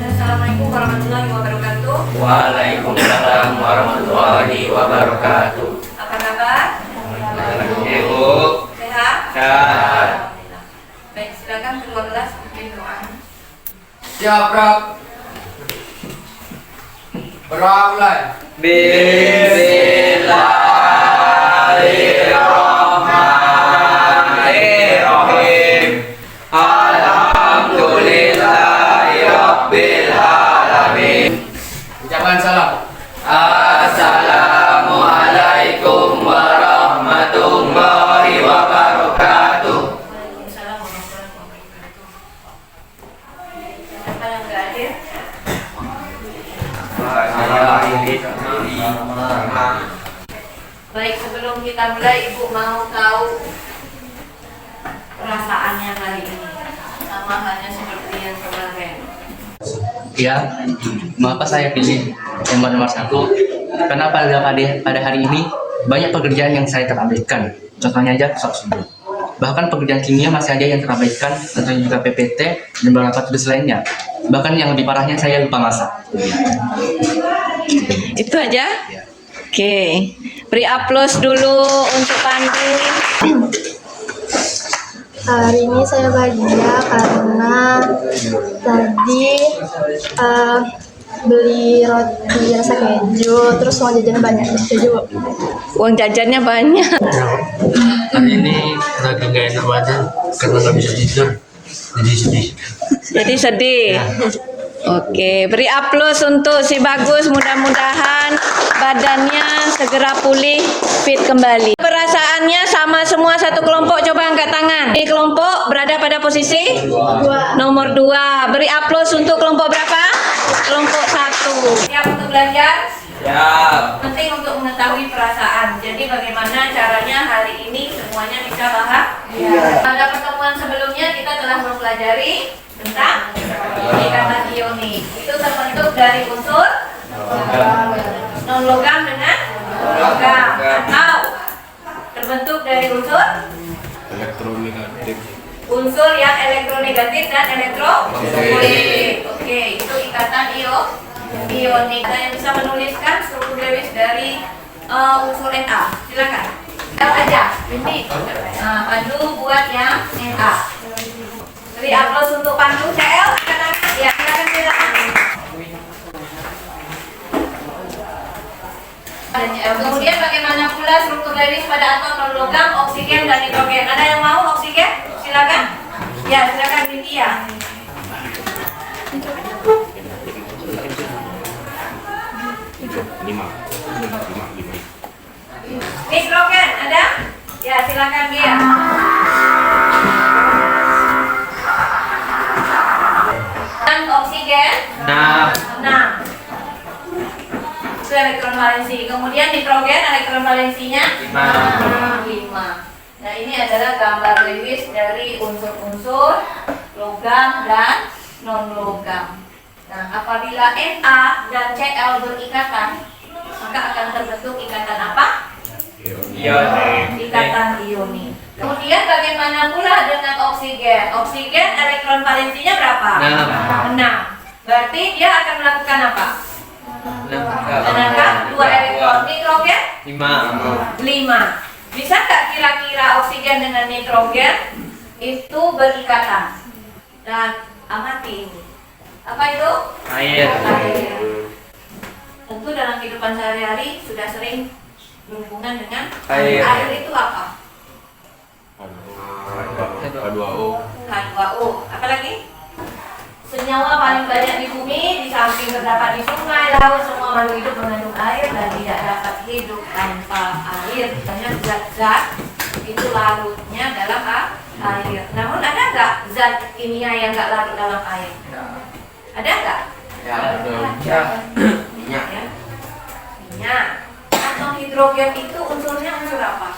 Assalamualaikum warahmatullahi wabarakatuh. Waalaikumsalam warahmatullahi wabarakatuh. Apa kabar? Ibu. Sehat? Sehat. Alhamdulillah. Baik, silakan keluar kelas bikin doa. Siap, Rab. Beramai. Bismillahirrahmanirrahim. Alhamdulillahirabbil alamin. Ucapan salam. Assalamualaikum warahmatullahi wabarakatuh. Waalaikumsalam warahmatullahi wabarakatuh. Siapa yang nggak hadir? Baik, sebelum kita mulai, Ibu mau tahu perasaannya hari ini, sama halnya seperti yang kemarin. Ya, mengapa saya pilih nomor 1? Karena pada hari ini banyak pekerjaan yang saya terabaikan. Contohnya aja pesawat subuh. Bahkan pekerjaan kimia masih ada yang terabaikan, atau juga PPT dan beberapa tugas lainnya. Bahkan yang lebih parahnya saya lupa masak. Itu aja? Oke, beri aplaus dulu untuk Pandu. Hari ini saya bahagia karena tadi beli roti rasa keju, terus uang jajannya banyak keju. Uang jajannya banyak. Hari ini lagi nggak enak badan karena nggak bisa tidur, jadi sedih. Jadi sedih. Oke, beri aplaus untuk si Bagus. Mudah-mudahan badannya segera pulih, fit kembali. Perasaannya sama semua satu kelompok. Coba angkat tangan. Di kelompok berada pada posisi nomor 2. Beri aplaus untuk kelompok berapa? Kelompok 1. Siap untuk belajar? Siap. Penting untuk mengetahui perasaan. Jadi bagaimana caranya hari ini semuanya bisa bahagia. Pada pertemuan sebelumnya kita telah mempelajari tentang ikatan ionik. Itu terbentuk dari unsur non logam dengan logam, atau terbentuk dari unsur Elektronegatif. unsur yang elektronegatif dan elektropositif. Oke, itu ikatan ionik. Ada yang bisa menuliskan struktur Lewis dari unsur Na? Silakan. Lihat aja, ini. Pandu buat yang Na. Beri aplaus untuk Pandu. CL, angkat-angkat. Ya, silakan. Kemudian bagaimana pula struktur Lewis pada atom non logam, oksigen dan nitrogen? Ada yang mau oksigen? Silakan. Ya, silakan Cynthia. Nitrogen ada? Ya, silakan dia. Dan oksigen? 6. Itu elektron valensi. Kemudian nitrogen elektron valensinya 5. Nah, ini adalah gambar Lewis dari unsur-unsur logam dan non-logam. Nah, apabila Na dan Cl berikatan, maka akan terbentuk ikatan apa? Ikatan ionik. Kemudian bagaimana pula dengan oksigen? Oksigen elektron valensinya berapa? 6. Berarti dia akan melakukan apa? Menangkap 2 elektron. Nitrogen 5. Bisa nggak kira-kira oksigen dengan nitrogen itu berikatan? Dan amati ini. Apa itu? Air. Tentu dalam kehidupan sehari-hari sudah sering berhubungan dengan Air. Air itu apa? H2O. H2O. Apa lagi? Senyawa paling banyak di bumi, di samping terdapat di sungai, laut, semua makhluk hidup mengandung air dan tidak dapat hidup tanpa air. Misalnya zat-zat itu larutnya dalam air. Namun ada nggak zat kimia yang nggak larut dalam air? Ada nggak? Ya. Minyak ya. Minyak. Atom hidrogen itu unsurnya unsur apa?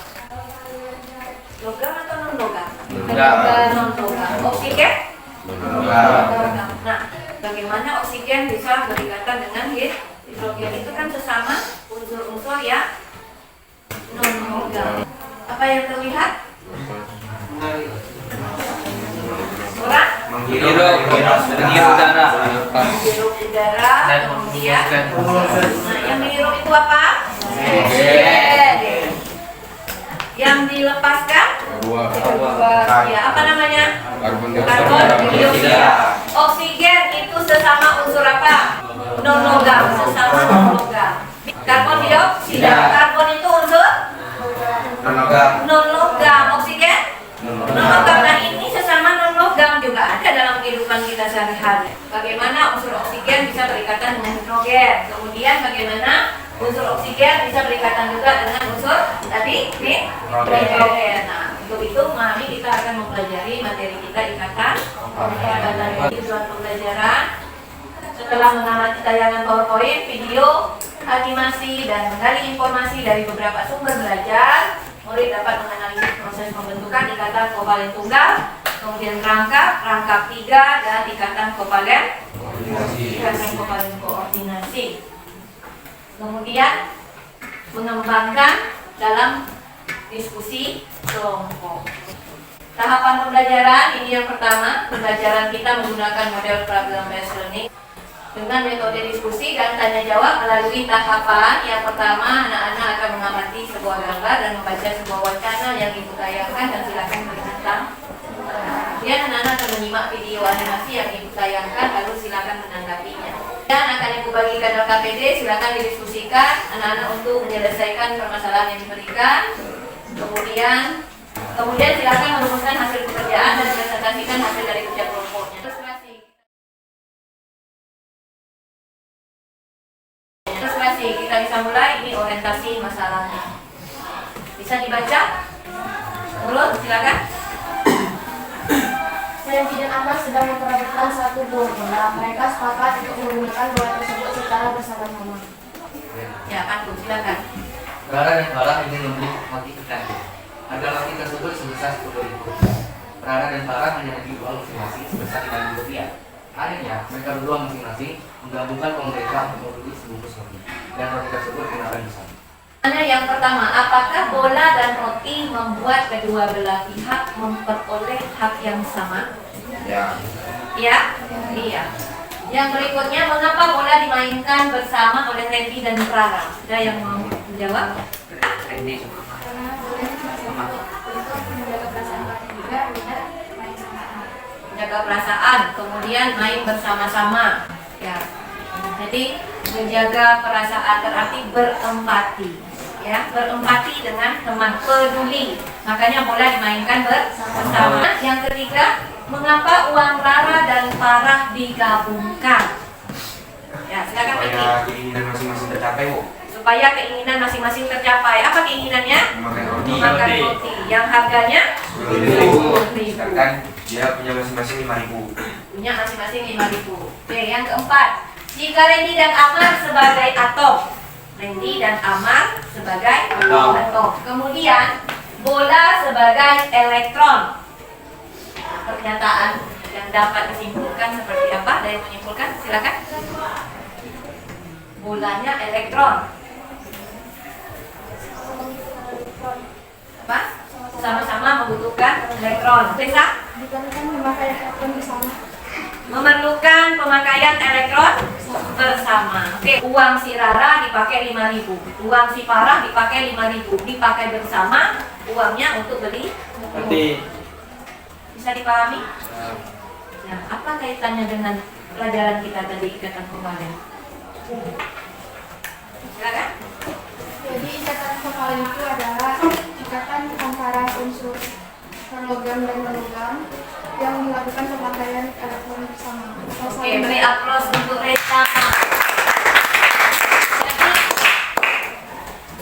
Logam atau non logam? Non logam. Oksigen? Logam. Nah, bagaimana oksigen bisa berikatan dengan hidrogen? Itu kan sesama unsur-unsur ya non logam. Apa yang terlihat? Orang? Menghirup udara. Menghirup udara, kemudian nah, yang menghirup itu apa? Oksigen. Yang dilepaskan? Ya, apa namanya? Karbon Karbon dioksida. Oksigen itu sesama unsur apa? Non-logam, sesama non-logam. Karbon dioksida. Karbon itu unsur non-logam. Oksigen non-logam. Nah, ini sesama non-logam juga ada dalam kehidupan kita sehari-hari. Bagaimana unsur oksigen bisa berikatan dengan hidrogen? Kemudian bagaimana unsur oksigen bisa berikatan juga dengan unsur tadi nitrogen. Nah, untuk itu mari kita akan mempelajari materi kita ikatan. Tujuan pembelajaran setelah mengamati tayangan PowerPoint, video, animasi dan menggali informasi dari beberapa sumber belajar, murid dapat menganalisis proses pembentukan ikatan kovalen tunggal, kemudian rangkap 3 dan ikatan kovalen koordinasi. Kemudian mengembangkan dalam diskusi kelompok. Tahapan pembelajaran ini yang pertama, pembelajaran kita menggunakan model problem based learning dengan metode diskusi dan tanya jawab melalui tahapan. Yang pertama, anak-anak akan mengamati sebuah gambar dan membaca sebuah wacana yang ibu tayangkan dan silakan berbintang. Kemudian anak-anak akan menyimak video animasi yang ibu tayangkan lalu silakan menanggapinya. Dan akan ibu bagikan LKPD, silakan didiskusikan anak-anak untuk menyelesaikan permasalahan yang diberikan. Kemudian silakan merumuskan hasil pekerjaan dan presentasikan hasil dari kerja kelompoknya. Ilustrasi kita bisa mulai. Ini orientasi masalahnya. Bisa dibaca? Mulut, silakan. Sandy dan Anas sedang memperebutkan satu buah bola. Mereka sepakat untuk menggunakan bola tersebut secara bersama-sama. Ya, Pandu, silakan. Rara dan Farah ingin membeli mati ikan. Harga mati tersebut sebesar 10.000. Rara dan Farah hanya menjual masing-masing sebesar 5.000 rupiah. Akhirnya, mereka berdua masing-masing menggabungkan uang mereka untuk membeli sebungkus roti. Dan roti tersebut digunakan bersama. Yang pertama, apakah bola dan roti membuat kedua belah pihak memperoleh hak yang sama? Ya. Ya? Iya. Yang berikutnya, mengapa bola dimainkan bersama oleh Randy dan Rara? Ada yang mau menjawab? Randy. Menjaga perasaan, kemudian main bersama-sama. Ya. Jadi menjaga perasaan berarti berempati. Ya, berempati dengan teman, peduli. Makanya bola dimainkan bersama. Yang ketiga, mengapa uang Rara dan Farah digabungkan? Ya, silakan Piti. Supaya keinginan masing-masing tercapai, Bu. Supaya keinginan masing-masing tercapai. Apa keinginannya? Memakan roti. Makan roti. Yang harganya 10.000. Sedangkan dia punya masing-masing 5.000. Punya masing-masing 5.000. Oke, yang keempat, jika Randy dan Amar sebagai atom, Randy dan Amar sebagai atom. Kemudian bola sebagai elektron. Pernyataan yang dapat disimpulkan seperti apa? Ada yang menyimpulkan? Silakan. Bolanya elektron. Apa? Sama-sama membutuhkan elektron. Lisa? Diperlukan memakai elektron bersama. Memerlukan pemakaian elektron bersama. Oke, uang si Rara dipakai 5.000, uang si Farah dipakai 5.000, dipakai bersama uangnya untuk beli. Bisa dipahami? Nah, apa kaitannya dengan pelajaran kita tadi ikatan kovalen? Silakan. Jadi ikatan kovalen itu adalah ikatan antara unsur logam dan non-logam yang melakukan pemakaian elektron bersama. Oke, beri aplaus untuk Rita. Jadi,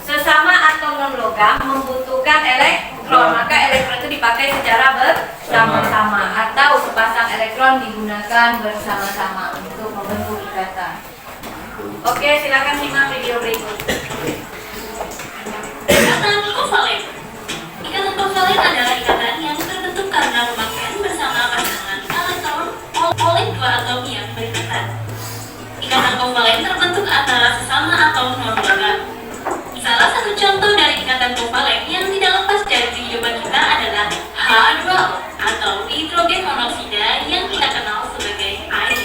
sesama atom non-logam membutuhkan elektron, maka elektron itu dipakai secara bersama-sama atau sepasang elektron digunakan bersama-sama untuk membentuk ikatan. Oke, silakan simak video berikut. Ikatan kovalen. Ikatan kovalen adalah ikatan yang terbentuk karena pemakaian bersama pasangan elektron oleh dua atom yang berdekatan. Ikatan kovalen terbentuk antara sesama atom non-logam. Salah satu contoh dari ikatan kovalen yang tidak lepas dari kehidupan kita adalah H2O atau hidrogen monoksida yang kita kenal sebagai air.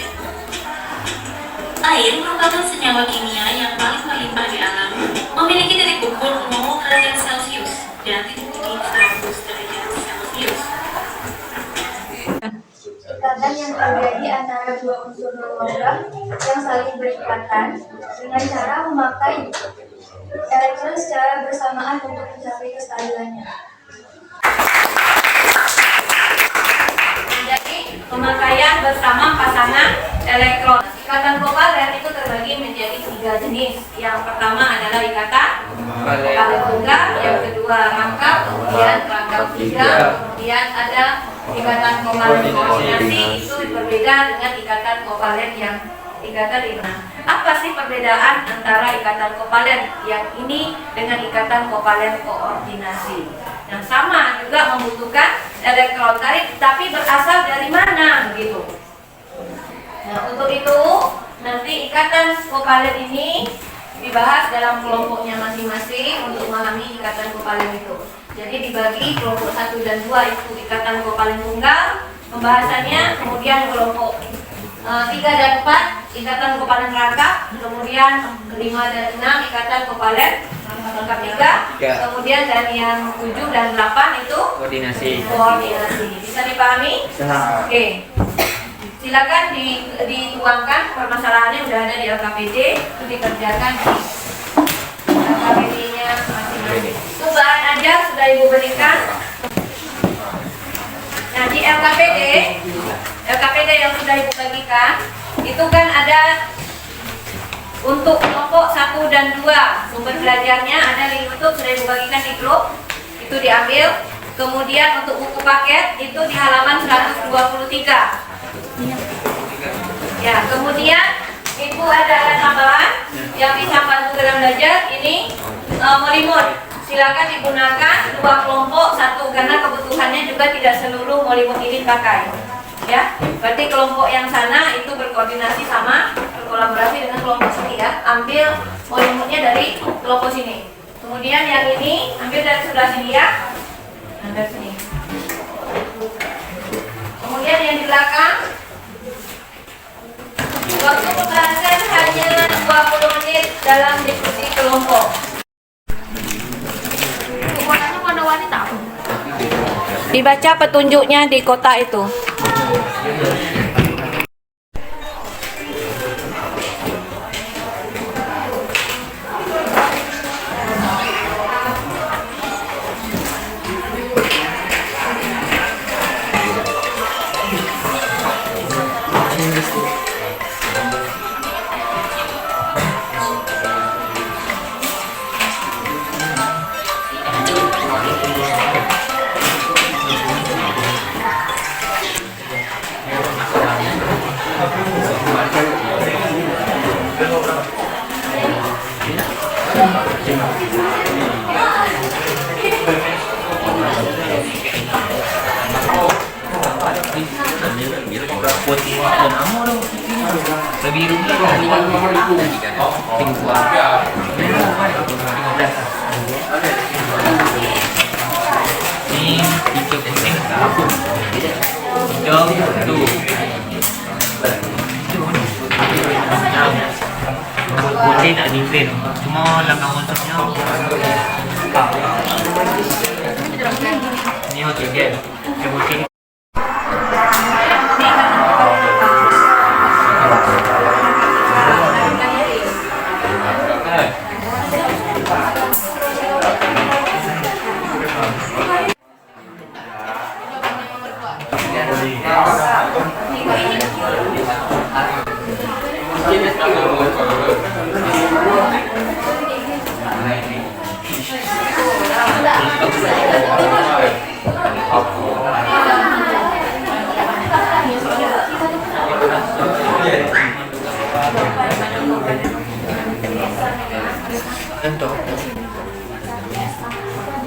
Air merupakan senyawa kimia yang paling melimpah di alam, memiliki titik ukur 0 derajat Celcius dan titik dingin 100 derajat Celcius. Ikatan yang terjadi antara dua unsur non-logam yang saling berikatan dengan cara memakai elektron secara bersamaan untuk mencapai kestabilannya. Jadi, pemakaian bersama pasangan elektron. Ikatan kovalen itu terbagi menjadi 3 jenis. Yang pertama adalah ikatan kovalen tunggal, yang kedua rangkap, kemudian rangkap tiga, kemudian ada ikatan kovalen koordinasi. Itu berbeda dengan ikatan kovalen yang ikatan ini. Apa sih perbedaan antara ikatan kovalen yang ini dengan ikatan kovalen koordinasi? Yang sama juga membutuhkan elektron tapi berasal dari mana begitu? Nah, untuk itu nanti ikatan kovalen ini dibahas dalam kelompoknya masing-masing untuk memahami ikatan kovalen itu. Jadi dibagi kelompok 1 dan 2 itu ikatan kovalen tunggal pembahasannya, kemudian kelompok 3 dan 4 ikatan kovalen rangkap, kemudian 5 dan 6 ikatan kovalen rangkap 3, kemudian dan yang 7 dan 8 itu koordinasi. Bisa dipahami? Oke. Silakan dituangkan permasalahannya, udah ada di LKPD, itu dikerjakan di LKPD-nya masing-masing. Itu bahan ajar sudah Ibu berikan. Nah, di LKPD yang sudah Ibu bagikan, itu kan ada untuk kelompok 1 dan 2 sumber belajarnya ada di YouTube, sudah Ibu bagikan di grup, itu diambil. Kemudian untuk buku paket itu di halaman 123. Ya, kemudian Ibu ada tambahan yang bisa bantu dalam belajar ini molimut. Silakan digunakan 2 kelompok 1 karena kebutuhannya juga tidak seluruh molimut ini pakai. Ya, berarti kelompok yang sana itu berkoordinasi sama berkolaborasi dengan kelompok sini ya. Ambil molimutnya dari kelompok sini. Kemudian yang ini ambil dari sebelah sini ya. Nah, dari sini. Kemudian yang di belakang waktu pembahasan hanya 20 menit dalam diskusi kelompok. Warnanya warna wanita. Dibaca petunjuknya di kotak itu. Lebih rugi ini hijau kuning tuh putih tak dipin cuma langkah konsepnya ini hotel dia putih.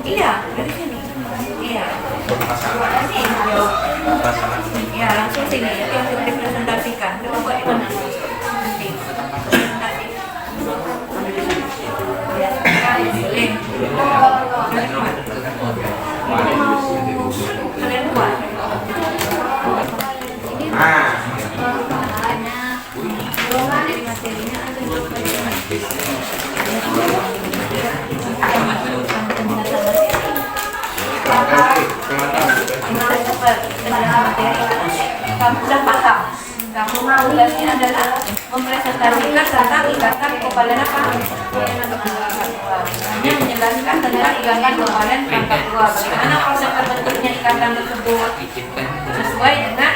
Iya, dari sini. Iya. Iya, langsung sini ya, untuk dipresentasikan. Coba buat di mana? Nanti. Presentasi. Ya, kalian buat. Kalian buat. Jadi materinya ada kamu sudah paham. Kamu tugasnya adalah mempresentasikan tentang ikatan kovalent apa? Hanya menjelaskan tentang ikatan kovalent pangkat 2. Bagaimana proses terbentuknya ikatan tersebut sesuai dengan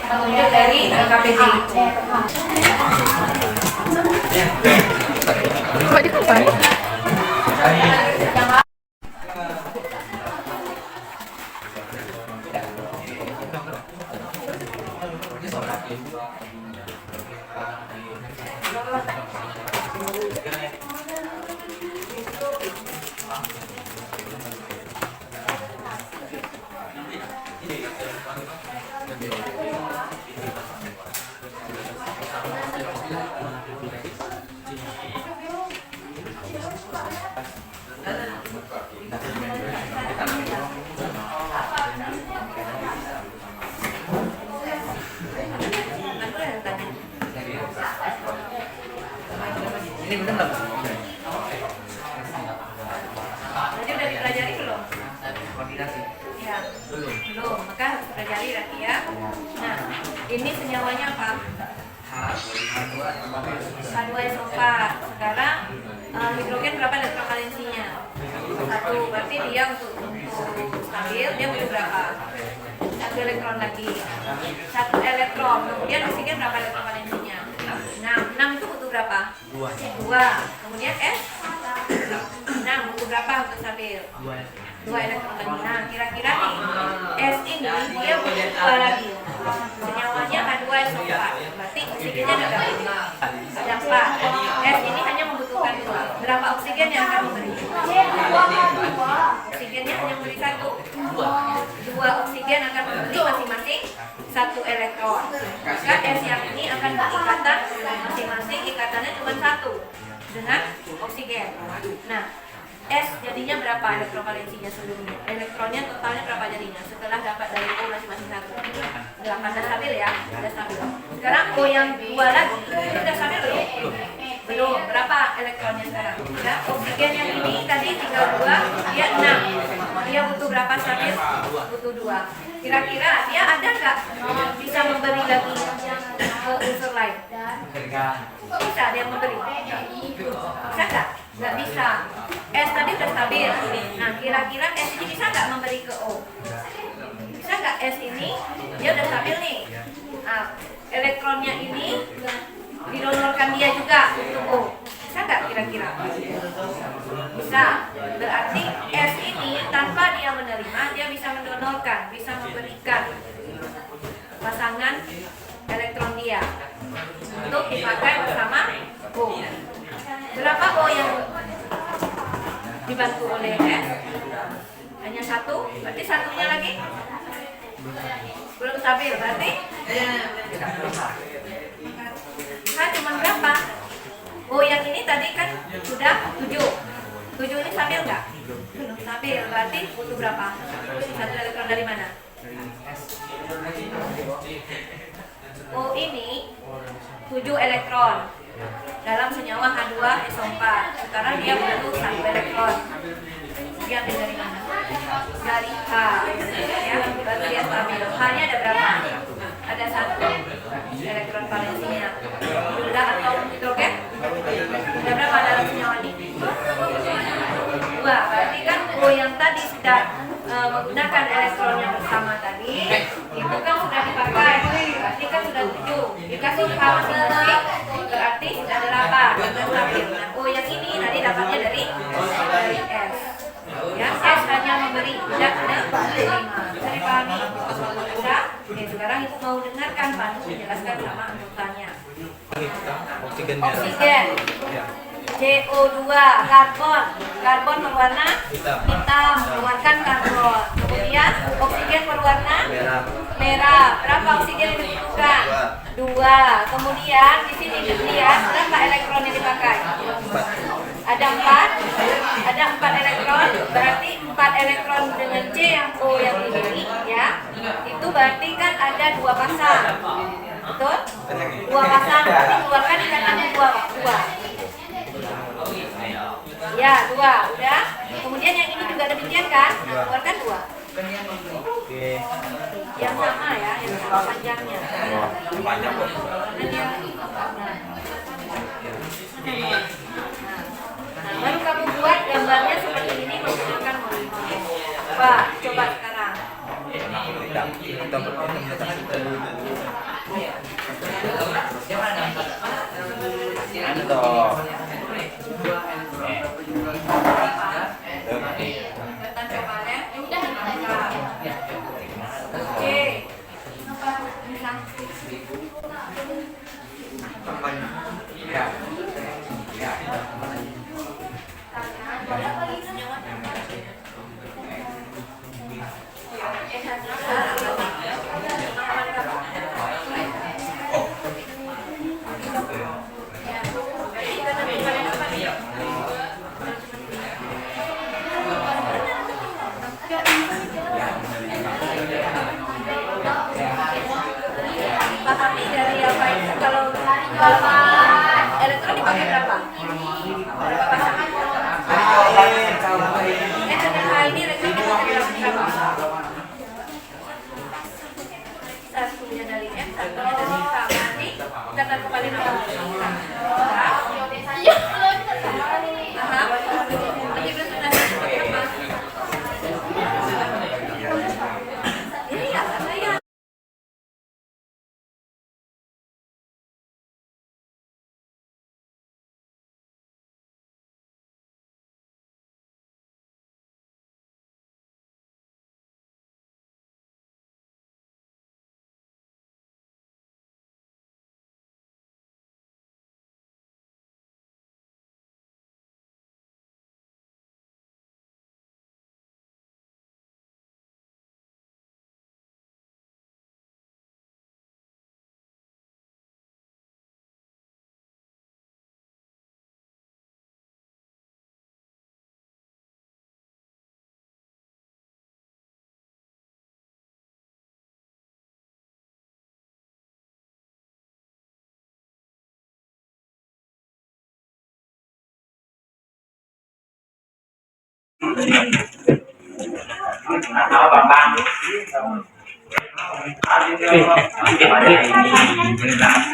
petunjuk dari KPD itu. Kok dikupas? Ini bener nggak? Jadi udah dipelajari belum? Koordinasi. Ya, belum. Maka pelajari lagi ya. Nah, ini senyawanya apa? H2SO4. Sekarang hidrogen berapa elektron valensinya? 1. Berarti dia untuk stabil dia butuh berapa? 1 elektron lagi. 1 elektron. Kemudian oksigen berapa elektron valensinya? 6. 6 itu butuh berapa? 2. Kemudian S 6 butuh berapa untuk stabil? 2 elektron lagi. Nah, kira-kira nih S ini dia butuh 2 lagi. Senyawanya H2SO4. Berarti oksigennya ada berapa? Ada 4. S ini hanya membutuhkan 2. Berapa oksigen yang akan memberi? Oksigennya hanya memberi 1. 2 oksigen akan memberi masing-masing 1 elektron. Maka S yang ini akan berikatan masing-masing ikatannya cuma 1 dengan oksigen. Nah, S jadinya berapa elektron valensinya sebelumnya? Elektronnya totalnya berapa jadinya? Setelah dapat dari O masing-masing 1. 8 sudah stabil ya? Sudah stabil. Sekarang O yang 2 lagi, itu sudah stabil belum? Belum. Berapa elektronnya sekarang? Ya, oksigen yang ini tadi tinggal 2, dia 6. Dia butuh berapa stabil? Butuh 2. Kira-kira dia ada nggak bisa memberi lagi ke unsur lain? Kok bisa dia memberi? Bisa nggak? Nggak bisa. S tadi sudah stabil. Nah, kira-kira S ini bisa nggak memberi ke O? Bisa nggak S ini? Dia udah stabil nih. Nah, elektronnya ini didonorkan dia juga untuk O. Bisa nggak kira-kira? Bisa. Berarti S ini tanpa dia menerima, dia bisa mendonorkan, bisa memberikan pasangan elektron dia untuk dipakai bersama O. Berapa O yang dibantu oleh F. Hanya satu, berarti satunya lagi belum stabil, berarti cuma berapa? Oh, yang ini tadi kan sudah 7 ini stabil nggak? Belum stabil, berarti butuh berapa? Satu elektron dari mana? Oh, ini 7 elektron dalam senyawa H2SO4. Sekarang dia butuh 1 elektron. Dia ambil dari mana? Dari H. Ya, berarti dia stabil. H-nya ada berapa? Ada 1 elektron valensinya. Sudah atau hidrogen? Ada berapa dalam senyawa ini? 2. Berarti kan O yang tadi sudah menggunakan elektron yang bersama tadi, itu kan sudah dipakai. Berarti kan sudah 7. Dikasih H masing-masing, berarti sudah 8. Sudah stabil. Nah, O yang ini tadi dapatnya dari S. Ya, S hanya memberi, tidak ada menerima. Bisa dipahami? Sudah? Oke, sekarang Ibu mau dengarkan Pak menjelaskan sama anggotanya. Oksigen, CO2, karbon berwarna hitam, mengeluarkan karbon. Kemudian oksigen berwarna merah. Berapa oksigen yang dibutuhkan? 2. Kemudian di sini dilihat berapa elektron yang dipakai? Ada 4 elektron, berarti 4 elektron dengan C yang O yang ini, ya. Itu berarti kan ada 2 pasang, betul? 2 pasang, berarti keluarkan ikatan 2. Ya, 2, udah. Kemudian yang ini juga demikian kan? Nah, keluarkan 2. Yang sama ya, yang sama panjangnya. Nah, baru kamu buat gambarnya seperti ini menggunakan motif. Coba sekarang. Pahami dari apa itu kalau elektron dipakai berapa? Berapa pasang? Ini elektron dipakai berapa? Satunya dari M, satunya dari K. Nanti ikatan kembali nomor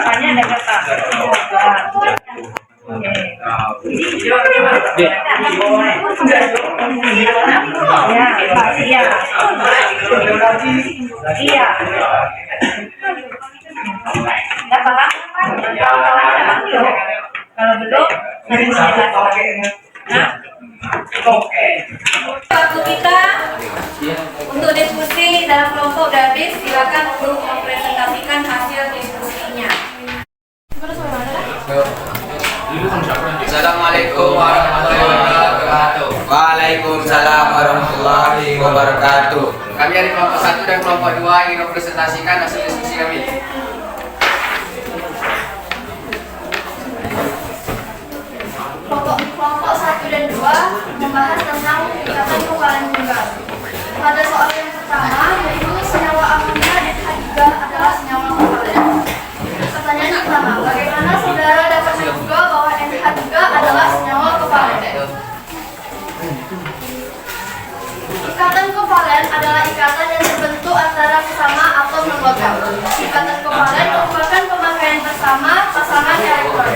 Tanya ada kata. Iya. Nggak paham? Kalau belum, nanti jelaskan. Waktu kita untuk diskusi dalam kelompok udah habis, silakan untuk mempresentasikan hasil diskusinya. Assalamualaikum warahmatullahi wabarakatuh. warahmatullahi wabarakatuh. Kami dari kelompok 1 dan kelompok 2 ingin mempresentasikan hasil diskusi kami. Kelompok 1 dan 2 membahas tentang ikatan kekebalan tunggal. Pada soal yang pertama, yaitu senyawa amonia NH3 adalah senyawa kovalen. Pertanyaan pertama, bagaimana saudara dapat menduga bahwa NH3 adalah senyawa kovalen? Ikatan kovalen adalah ikatan yang terbentuk antara sesama atom non-logam. Ikatan kovalen merupakan pemakaian bersama pasangan elektron.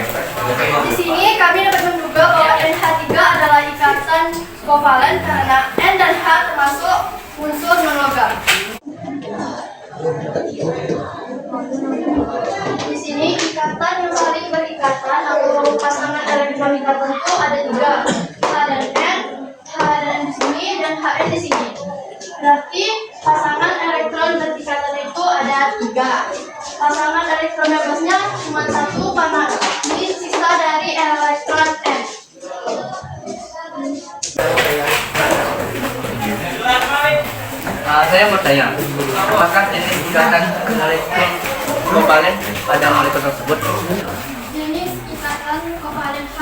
Di sini kami dapat menduga bahwa NH3 adalah ikatan kovalen karena N dan H termasuk unsur non-logam. Di sini ikatan yang saling berikatan atau pasangan elektronika tertentu ada 3, H dan N, H dan di sini dan HN di sini. Berarti pasangan elektron berikatan itu ada 3. Pasangan elektron bebasnya cuma 1 karena ini sisa dari elektron N. Saya mau tanya, apakah ini ikatan elektron kovalen pada molekul tersebut? Jenis ikatan kovalen H,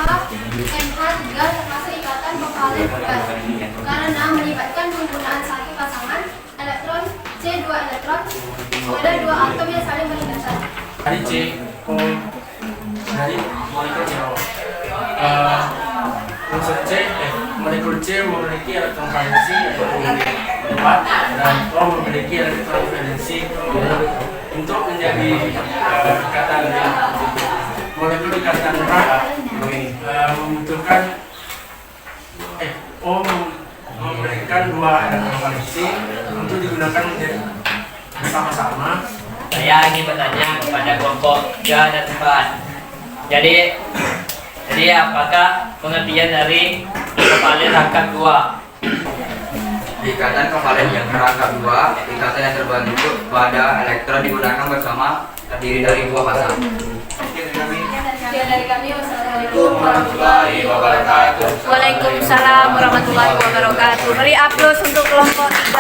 NH3 termasuk ikatan kovalen bebas karena melibatkan penggunaan satu pasangan elektron C 2 elektron pada 2 atom yang saling berikatan. Dari C, dari molekul nyawa. Unsur C, molekul C memiliki elektron valensi 4 dan O memiliki elektron valensi 2. Untuk menjadi ikatan molekul ikatan H membutuhkan O memberikan 2 elektron valensi untuk digunakan menjadi bersama-sama. Saya ingin bertanya kepada kelompok 3 dan 4. Jadi apakah pengertian dari kovalen rangkap 2? Ikatan kovalen yang rangkap 2, ikatan yang terbentuk pada elektron digunakan bersama, terdiri dari 2 pasang. Sekian dari kami, wassalamualaikum warahmatullahi wabarakatuh. Waalaikumsalam warahmatullahi wabarakatuh. Beri aplaus untuk kelompok 3.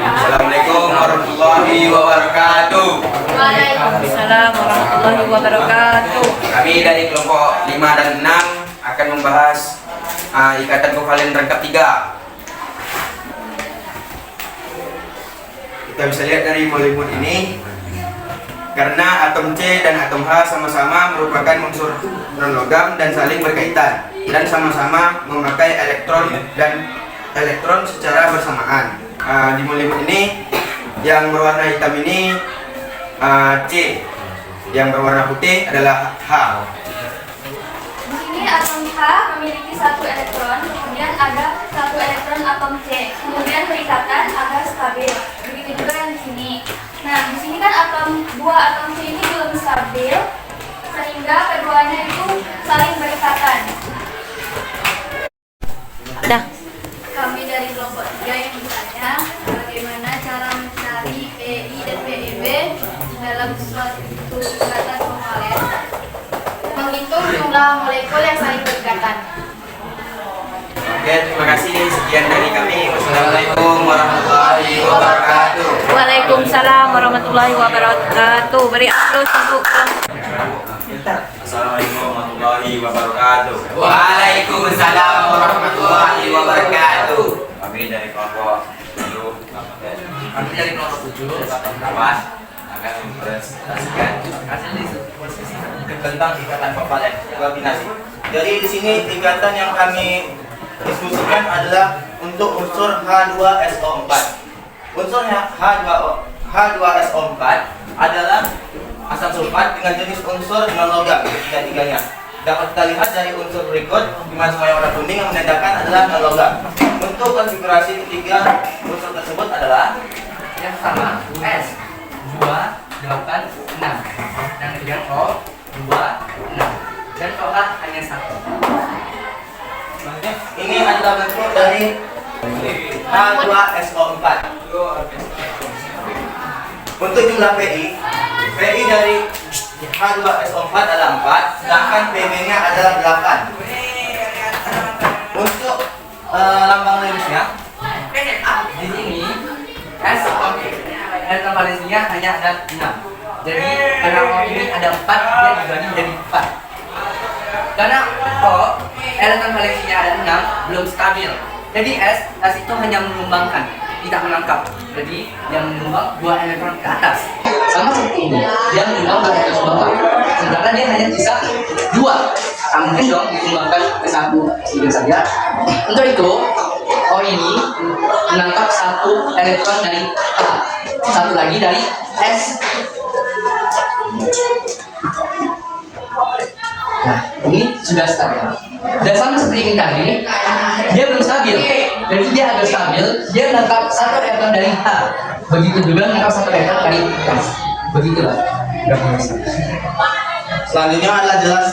Assalamualaikum warahmatullahi wabarakatuh. Waalaikumsalam warahmatullahi wabarakatuh. Kami dari kelompok 5 dan 6 akan membahas ikatan kovalen rangkap 3. Kita bisa lihat dari molekul ini, karena atom C dan atom H sama-sama merupakan unsur non-logam dan saling berkaitan dan sama-sama memakai elektron dan elektron secara bersamaan. Di molekul ini yang berwarna hitam ini C, yang berwarna putih adalah H. Di sini atom H memiliki 1 elektron, kemudian ada 1 elektron atom C, kemudian berikatan agar stabil. Begitu juga yang di sini. Nah, di sini kan dua atom C ini belum stabil, sehingga keduanya itu saling berikatan. Dah. Kami dari kelompok 3 yang bertanya, bagaimana cara mencari PI dan PEB dalam suatu ikatan kovalen, menghitung jumlah molekul yang saling berikatan. Oke, terima kasih. Sekian dari kami. Wassalamualaikum warahmatullahi wabarakatuh. Waalaikumsalam warahmatullahi wabarakatuh. Beri aplaus untuk kelompok. Assalamualaikum warahmatullahi wabarakatuh. Waalaikumsalam warahmatullahi wabarakatuh. Kami dari kelompok 7 Kami dari kelompok 7 akan mempresentasikan hasil diskusi tentang ikatan kovalen koordinasi. Jadi di sini ikatan yang kami diskusikan adalah untuk unsur H2SO4. Unsur H2SO4 adalah asam sulfat dengan jenis unsur non-logam ketiga-tiganya. Dapat kita lihat dari unsur berikut, di mana semua yang warna kuning yang menandakan adalah non-logam. Untuk konfigurasi ketiga unsur tersebut adalah yang pertama S 286 dan kemudian O 26 dan OH hanya 1. ini adalah bentuk dari H2SO4. Untuk jumlah PI dari H2SO4 adalah 4, sedangkan PB-nya adalah 8. Untuk lambang lirisnya valensinya hanya ada 6. Jadi karena O ini ada 4, dia dibagi menjadi 4. Karena O elektron valensinya ada 6, belum stabil. Jadi S itu hanya menyumbangkan, tidak menangkap. Jadi yang menyumbang 2 elektron ke atas. Sama seperti ini, dia menyumbang ke atas bawah. Sementara dia hanya bisa 2. Nah, mungkin dong disumbangkan ke 1 sedikit saja. Untuk itu, O ini menangkap 1 elektron dari A, 1 lagi dari S. Nah, ini sudah stabil. Dan sama seperti ini tadi, dia belum stabil. Jadi dia agak stabil, dia menangkap 1 elektron dari H. Begitu juga menangkap 1 elektron dari S. Begitulah. Selanjutnya adalah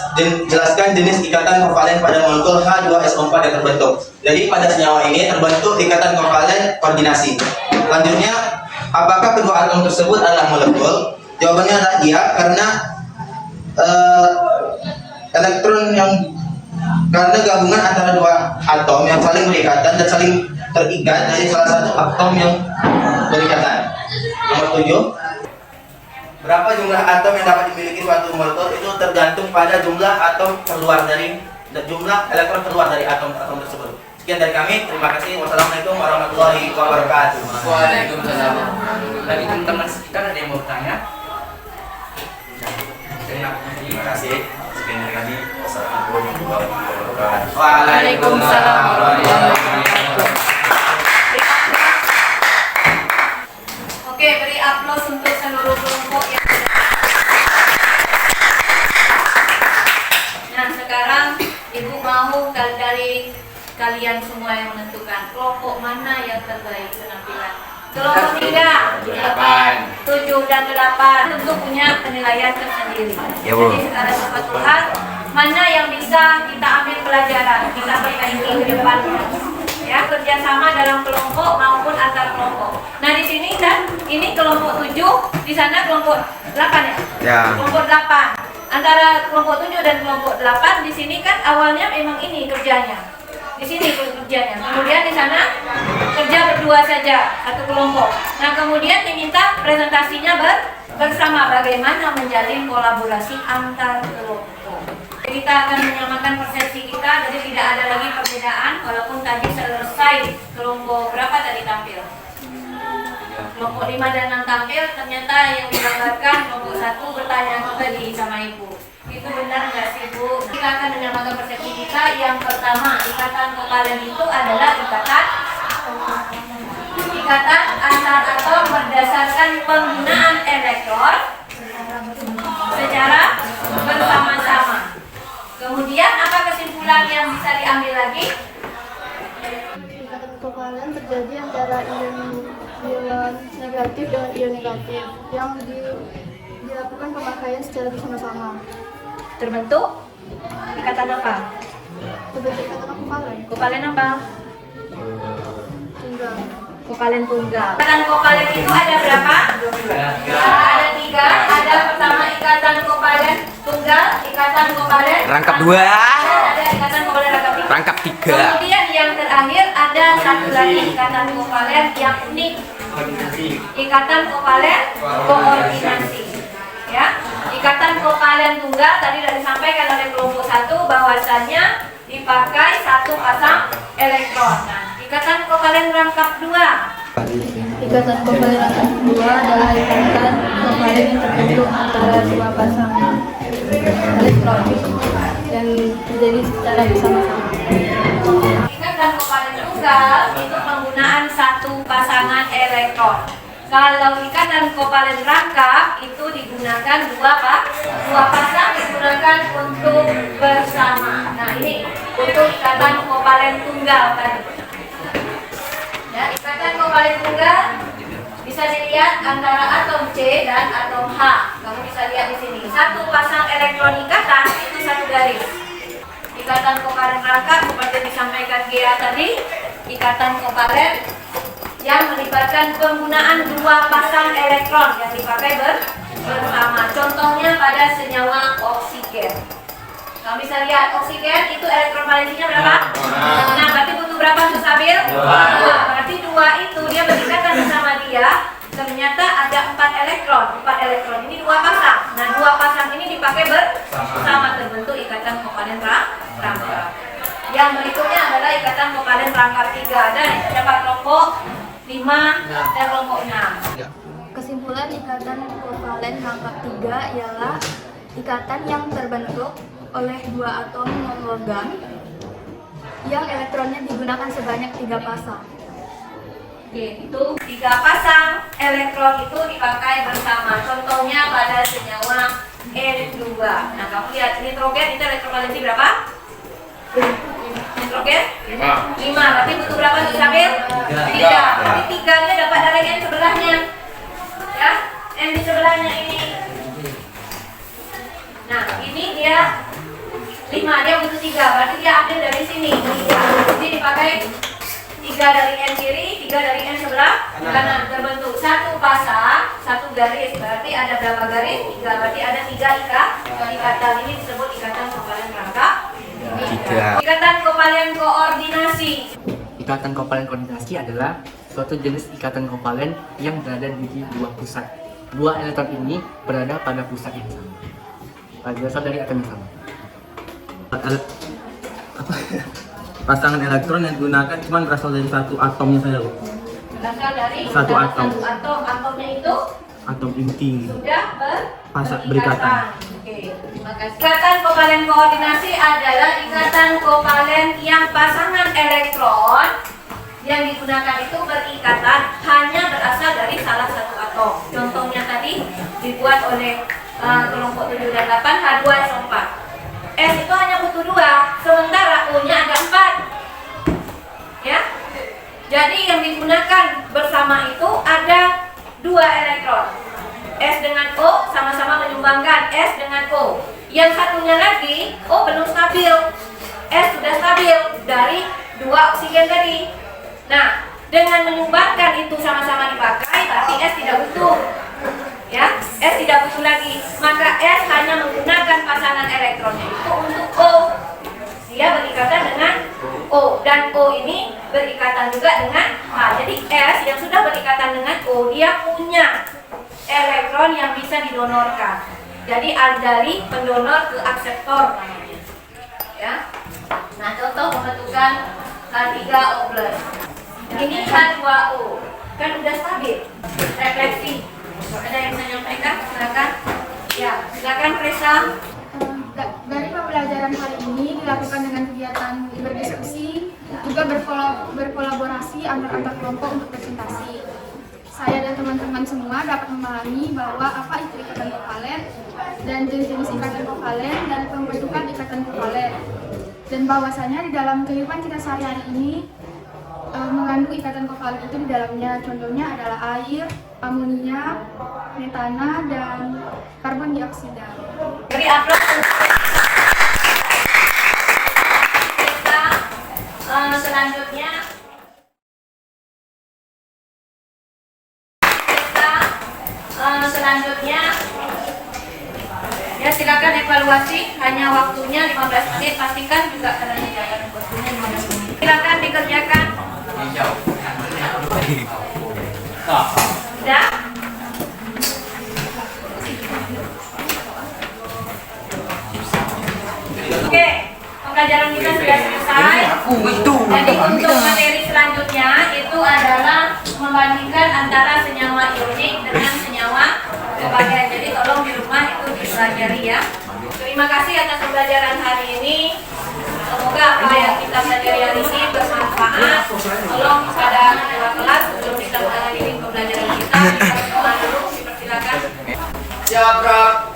jelaskan jenis ikatan kovalen pada molekul H2SO4 yang terbentuk. Jadi pada senyawa ini terbentuk ikatan kovalen koordinasi. Selanjutnya, apakah kedua atom tersebut adalah molekul? Jawabannya adalah iya, karena elektron yang karena gabungan antara 2 atom yang saling berikatan dan saling terikat dari salah satu atom yang berikatan. Nomor 7. Berapa jumlah atom yang dapat dimiliki suatu molekul itu tergantung pada jumlah atom keluar dari jumlah elektron keluar dari atom tersebut. Sekian dari kami. Terima kasih. Wassalamualaikum warahmatullahi wabarakatuh. Waalaikumsalam. Bagi teman-teman sekitar ada yang mau bertanya? Terima kasih. Sekian dari kami. Wassalamualaikum warahmatullahi wabarakatuh. Waalaikumsalam warahmatullahi wabarakatuh. Oke, beri aplaus untuk seluruh kelompok yang Nah, sekarang Ibu mau dari kalian semua yang menentukan kelompok mana yang terbaik penampilan. Kelompok 3, 8, 7 dan 8 tentu punya penilaian tersendiri. Jadi secara kebetulan mana yang bisa kita ambil pelajaran, kita perbaiki ke depannya. Ya, kerjasama dalam kelompok maupun antar kelompok. Nah, di sini kan ini kelompok 7, di sana kelompok 8 ya? Ya. Kelompok 8. Antara kelompok 7 dan kelompok 8 di sini kan awalnya memang ini kerjanya. Di sini kerjanya. Kemudian di sana kerja berdua saja, satu kelompok. Nah, kemudian diminta presentasinya bersama bagaimana menjalin kolaborasi antar kelompok. Kita akan menyamakan persepsi kita, jadi tidak ada lagi perbedaan walaupun tadi selesai kelompok berapa tadi tampil? Kelompok 5 dan 6 tampil, ternyata yang digambarkan kelompok 1 bertanya tadi sama Ibu. Itu benar nggak sih Bu? Kita akan menyamakan persepsi kita. Yang pertama, ikatan kovalen itu adalah ikatan antar atom berdasarkan penggunaan elektron secara bersama-sama. Kemudian apa kesimpulan yang bisa diambil lagi? Ikatan kovalen terjadi antara ion negatif dengan ion negatif yang dilakukan pemakaian secara bersama-sama. Terbentuk ikatan apa? Terbentuk ikatan kovalen. Kovalen apa? Tunggal. Kovalen tunggal. Ikatan kovalen itu ada berapa? Ada 3. Ada pertama ikatan kovalen tunggal, ikatan kovalen Rangkap 2. ada ikatan kovalen rangkap 3. Kemudian yang terakhir ada satu lagi ikatan kovalen yang unik. Ikatan kovalen koordinasi. Ya, ikatan kovalen tunggal tadi sudah disampaikan oleh kelompok 1 bahwasannya dipakai 1 pasang elektron. Nah, ikatan kovalen rangkap 2. Ikatan kovalen rangkap 2 adalah ikatan kovalen yang terbentuk antara 2 pasang elektron dan terjadi secara bersama-sama. Ikatan kovalen tunggal itu penggunaan 1 pasangan elektron. Kalau ikatan kovalen rangkap itu digunakan 2 pasang digunakan untuk bersama. Nah, ini untuk ikatan kovalen tunggal tadi. Ya, ikatan kovalen tunggal bisa dilihat antara atom C dan atom H. Kamu bisa lihat di sini. 1 pasang elektron ikatan itu 1 garis. Ikatan kovalen rangkap seperti disampaikan Gia tadi, ikatan kovalen yang melibatkan penggunaan 2 pasang elektron yang dipakai bersama. Contohnya pada senyawa oksigen. Kamu bisa lihat oksigen itu elektron valensinya berapa? Nah, berarti butuh berapa untuk stabil? 2. Berarti 2 itu dia berikatan bersama dia. Ternyata ada 4 Yang berikutnya adalah ikatan kovalen rangkap 3. Dan dapat kelompok 5 dan kelompok 6. Kesimpulan ikatan kovalen rangkap 3 ialah ikatan yang terbentuk oleh dua atom non-logam yang elektronnya digunakan sebanyak 3 pasang. Yaitu 3 pasang elektron itu dipakai bersama. Contohnya pada senyawa N2. Nah, kamu lihat nitrogen itu elektrovalensi berapa? Nitrogen? 5. Berarti butuh berapa untuk stabil? 3. Tapi 3-nya dapat dari N sebelahnya. Ya, N di sebelahnya ini. Nah, ini dia 5, dia butuh 3. Berarti dia ambil dari sini 3. Jadi dipakai 3 dari N kiri, 3 dari N sebelah kanan. Terbentuk satu pasang, satu garis. Berarti ada berapa garis? 3. Berarti ada 3 ikatan. Ini disebut ikatan kovalen rangkap 3. Ikatan kovalen koordinasi. Ikatan kovalen koordinasi adalah suatu jenis ikatan kovalen yang berada di dua pusat. Dua elektron ini berada pada pusat yang sama. Berasal dari atom yang sama. Pasangan elektron yang digunakan cuma berasal dari satu atomnya saja, Bu. Berasal dari Satu atom. Atomnya itu Atom inti. sudah berikatan. Oke, terima kasih. Ikatan kovalen koordinasi adalah ikatan kovalen yang pasangan elektron yang digunakan itu berikatan hanya berasal dari salah satu atom. Contohnya tadi dibuat oleh kelompok 7 dan 8 H2SO4. S itu hanya butuh 2, sementara O-nya ada 4. Ya. Jadi yang digunakan bersama itu ada 2 elektron. S dengan O sama-sama menyumbangkan S dengan O. Yang satunya lagi O belum stabil. S sudah stabil dari 2 oksigen tadi. Nah, dengan menyumbangkan itu sama-sama dipakai, berarti S tidak butuh. Ya, S tidak butuh lagi. Maka S hanya menggunakan pasangan elektronnya itu untuk O. Dia berikatan dengan O, dan O ini berikatan juga dengan H. Jadi S yang sudah berikatan dengan O, dia punya elektron yang bisa didonorkan. Jadi dari pendonor ke akseptor namanya. Ya. Nah, contoh pembentukan H3O+. Ini H2O. Kan udah stabil. Refleksi. Ada yang bisa menyampaikan? Silakan. Ya, silakan Presa. Dari pembelajaran hari ini dilakukan dengan kegiatan berdiskusi, juga berkolaborasi antar kelompok untuk presentasi. Saya dan teman-teman semua dapat memahami bahwa apa itu ikatan kovalen dan jenis-jenis ikatan kovalen dan pembentukan ikatan kovalen. Dan bahwasanya di dalam kehidupan kita sehari-hari ini mengandung ikatan kovalen itu di dalamnya. Contohnya adalah air, amonia, metana, dan karbon dioksida. Beri aplaus. Selanjutnya ya, silakan evaluasi, hanya waktunya 15 menit, pastikan juga karena kegiatan waktunya 15 menit. Silakan dikerjakan. Sudah? Oke, pembelajaran kita sudah selesai. Jadi untuk materi selanjutnya itu adalah membandingkan antara senyawa ionik dengan senyawa kovalen. Jadi tolong di rumah itu dipelajari ya. Terima kasih atas pembelajaran hari ini. Semoga apa yang kita pelajari hari ini bermanfaat. Tolong pada ketua kelas sebelum kita mengakhiri pembelajaran kita dulu dipersilakan. Siap, Bro.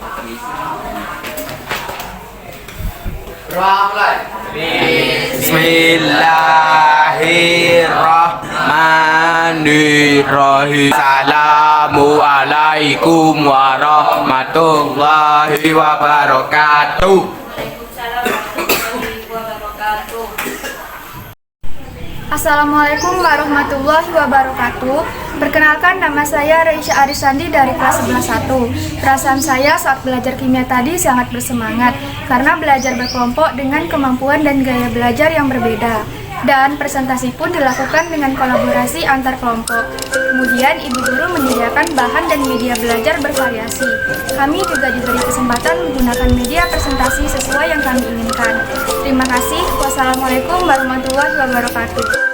Bismillahirrahmanirrahim. Assalamualaikum warahmatullahi wabarakatuh. Waalaikumsalam warahmatullahi wabarakatuh. Assalamualaikum warahmatullahi wabarakatuh. Perkenalkan, nama saya Reisha Arisandi dari kelas 11-1. Perasaan saya saat belajar kimia tadi sangat bersemangat karena belajar berkelompok dengan kemampuan dan gaya belajar yang berbeda. Dan presentasi pun dilakukan dengan kolaborasi antar kelompok. Kemudian ibu guru menyediakan bahan dan media belajar bervariasi. Kami juga diberi kesempatan menggunakan media presentasi sesuai yang kami inginkan. Terima kasih. Wassalamualaikum warahmatullahi wabarakatuh.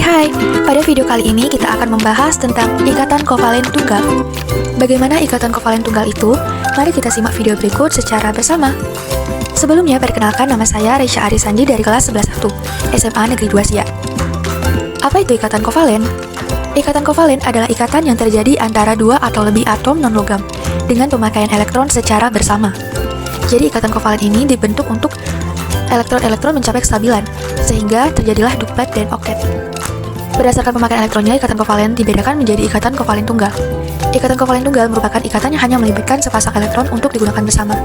Hai, pada video kali ini kita akan membahas tentang ikatan kovalen tunggal. Bagaimana ikatan kovalen tunggal itu? Mari kita simak video berikut secara bersama. Sebelumnya, perkenalkan nama saya Reisha Arisandi dari kelas 11-1, SMA Negeri 2 Siak. Apa itu ikatan kovalen? Ikatan kovalen adalah ikatan yang terjadi antara dua atau lebih atom non-logam dengan pemakaian elektron secara bersama. Jadi ikatan kovalen ini dibentuk untuk elektron-elektron mencapai kestabilan, sehingga terjadilah duplet dan oktet. Berdasarkan pemakaian elektronnya, ikatan kovalen dibedakan menjadi ikatan kovalen tunggal. Ikatan kovalen tunggal merupakan ikatan yang hanya melibatkan sepasang elektron untuk digunakan bersama.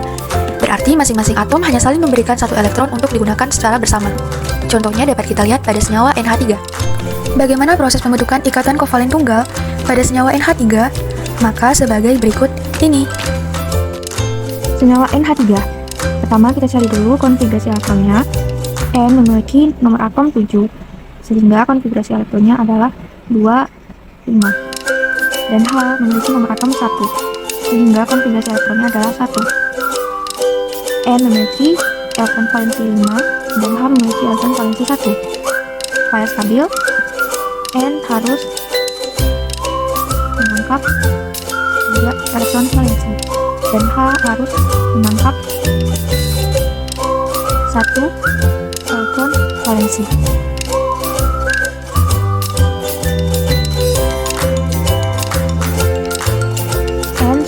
Berarti masing-masing atom hanya saling memberikan satu elektron untuk digunakan secara bersama. Contohnya dapat kita lihat pada senyawa NH3. Bagaimana proses pembentukan ikatan kovalen tunggal pada senyawa NH3? Maka sebagai berikut ini. Senyawa NH3. Pertama kita cari dulu konfigurasi elektronnya. N memiliki nomor atom 7. Sehingga konfigurasi elektronnya adalah 2, 5. Dan H memiliki nomor atom 1, sehingga konfigurasi elektronnya adalah 1. N memiliki elektron valensi 5, dan H memiliki elektron valensi 1. Supaya stabil, N harus menangkap 2 elektron valensi, dan H harus menangkap 1 elektron valensi.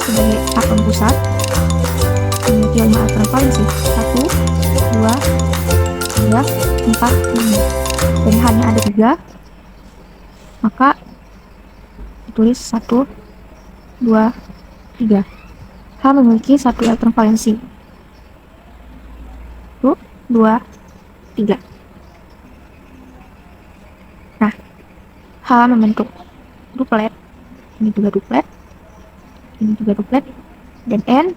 Sebagai atom pusat memiliki 5 elektron valensi, 1, 2, 3, 4, 5, dan hanya ada 3, maka ditulis 1, 2, 3. H memiliki 1 elektron valensi, 1, 2, 3. Nah, H membentuk duplet, ini juga duplet, ini juga duplet, dan N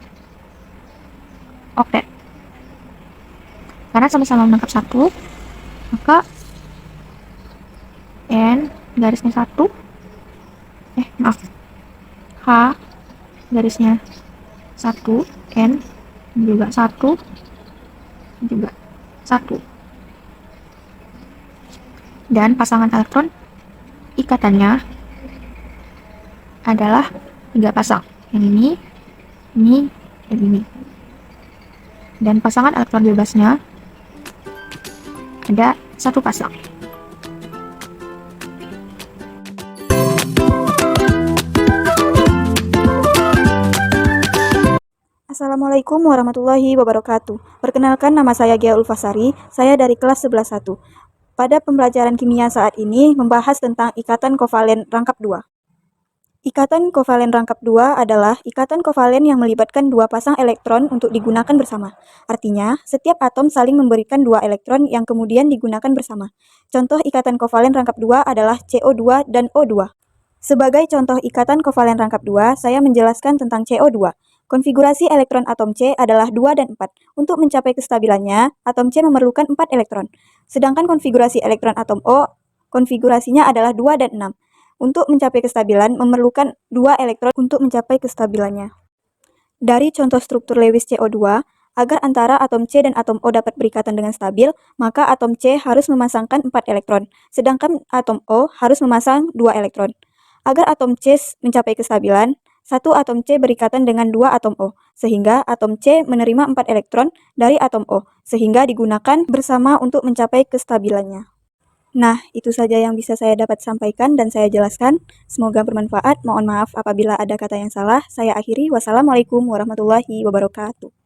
oktet. Karena sama-sama menangkap 1, maka N garisnya 1, H garisnya 1, N juga 1, juga 1. Dan pasangan elektron ikatannya adalah 3 pasang. Yang ini, dan ini. Dan pasangan elektron bebasnya ada 1 pasang. Assalamualaikum warahmatullahi wabarakatuh. Perkenalkan, nama saya Gia Ulfasari, saya dari kelas 11-1. Pada pembelajaran kimia saat ini membahas tentang ikatan kovalen rangkap 2. Ikatan kovalen rangkap 2 adalah ikatan kovalen yang melibatkan 2 pasang elektron untuk digunakan bersama. Artinya, setiap atom saling memberikan 2 elektron yang kemudian digunakan bersama. Contoh ikatan kovalen rangkap 2 adalah CO2 dan O2. Sebagai contoh ikatan kovalen rangkap 2, saya menjelaskan tentang CO2. Konfigurasi elektron atom C adalah 2 dan 4. Untuk mencapai kestabilannya, atom C memerlukan 4 elektron. Sedangkan konfigurasi elektron atom O, konfigurasinya adalah 2 dan 6. Untuk mencapai kestabilan, memerlukan 2 elektron untuk mencapai kestabilannya. Dari contoh struktur Lewis CO2, agar antara atom C dan atom O dapat berikatan dengan stabil, maka atom C harus memasangkan 4 elektron, sedangkan atom O harus memasang 2 elektron. Agar atom C mencapai kestabilan, satu atom C berikatan dengan 2 atom O, sehingga atom C menerima 4 elektron dari atom O, sehingga digunakan bersama untuk mencapai kestabilannya. Nah, itu saja yang bisa saya dapat sampaikan dan saya jelaskan. Semoga bermanfaat. Mohon maaf apabila ada kata yang salah. Saya akhiri. Wassalamualaikum warahmatullahi wabarakatuh.